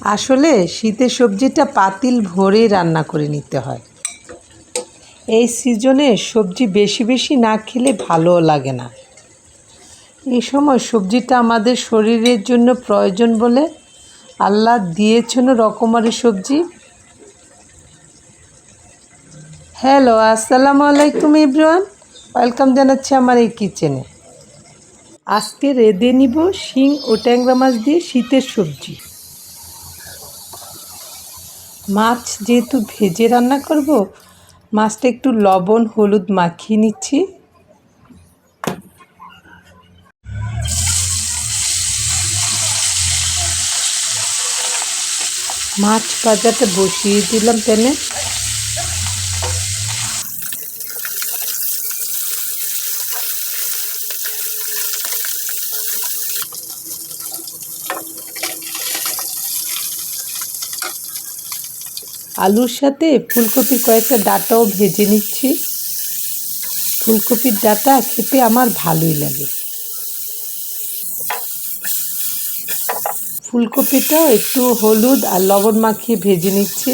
আসলে শীতের সবজিটা পাতিল ভরেই রান্না করে নিতে হয়। এই সিজনে সবজি বেশি বেশি না খেলে ভালোও লাগে না। এই সময় সবজিটা আমাদের শরীরের জন্য প্রয়োজন বলে আল্লাহ দিয়েছেন রকমারি সবজি। হ্যালো, আসসালামু আলাইকুম এভরিওয়ান, ওয়েলকাম জানাচ্ছি আমার এই কিচেনে। আজকে রেঁধে নিব শিং ও ট্যাংরা মাছ দিয়ে শীতের সবজি। মাছ যেহেতু ভেজে রান্না করব, মাছটা একটু লবণ হলুদ মাখিয়ে নিচ্ছি। মাছ ভাজাটা বসিয়ে দিলাম প্যানে। আলুর সাথে ফুলকপির কয়েকটা ডাঁটাও ভেজে নিচ্ছি। ফুলকপির ডাঁটা খেতে আমার ভালোই লাগে। ফুলকপিটাও একটু হলুদ আর লবণ মাখিয়ে ভেজে নিচ্ছি।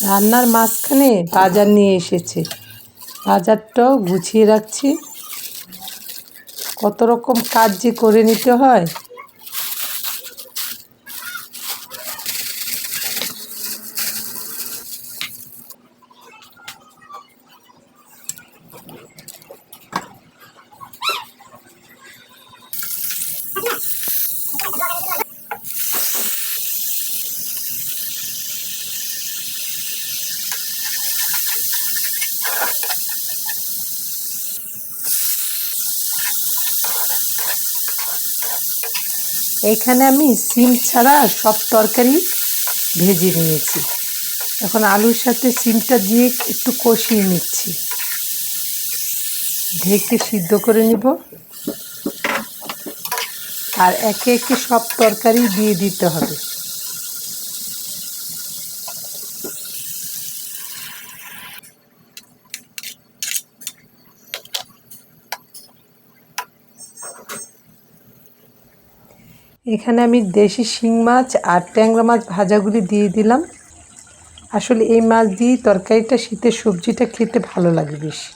রান্নার মাঝখানে বাজার নিয়ে এসেছে, বাজারটাও গুছিয়ে রাখছি। কত রকম কাজ যে করে নিতে হয়। এখানে আমি সিম ছাড়া সব তরকারি ভেজে নিয়েছি। এখন আলুর সাথে সিমটা দিয়ে একটু কষিয়ে নিচ্ছি। ঢেকে সিদ্ধ করে নিব। আর একে একে সব তরকারি দিয়ে দিতে হবে। এখানে আমি দেশি শিং মাছ আর ট্যাংরা মাছ ভাজাগুলি দিয়ে দিলাম। আসলে এই মাছ দিয়ে তরকারিটা শীতের সবজিটা খেতে ভালো লাগে বেশি।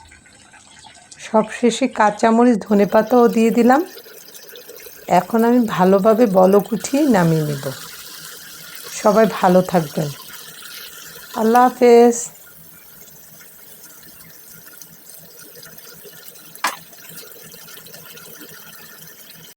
সবশেষে কাঁচামরিচ ধনেপাতাও দিয়ে দিলাম। এখন আমি ভালোভাবে বলক উঠিয়ে নামিয়ে নেব। সবাই ভালো থাকবেন। আল্লাহ হাফেজ।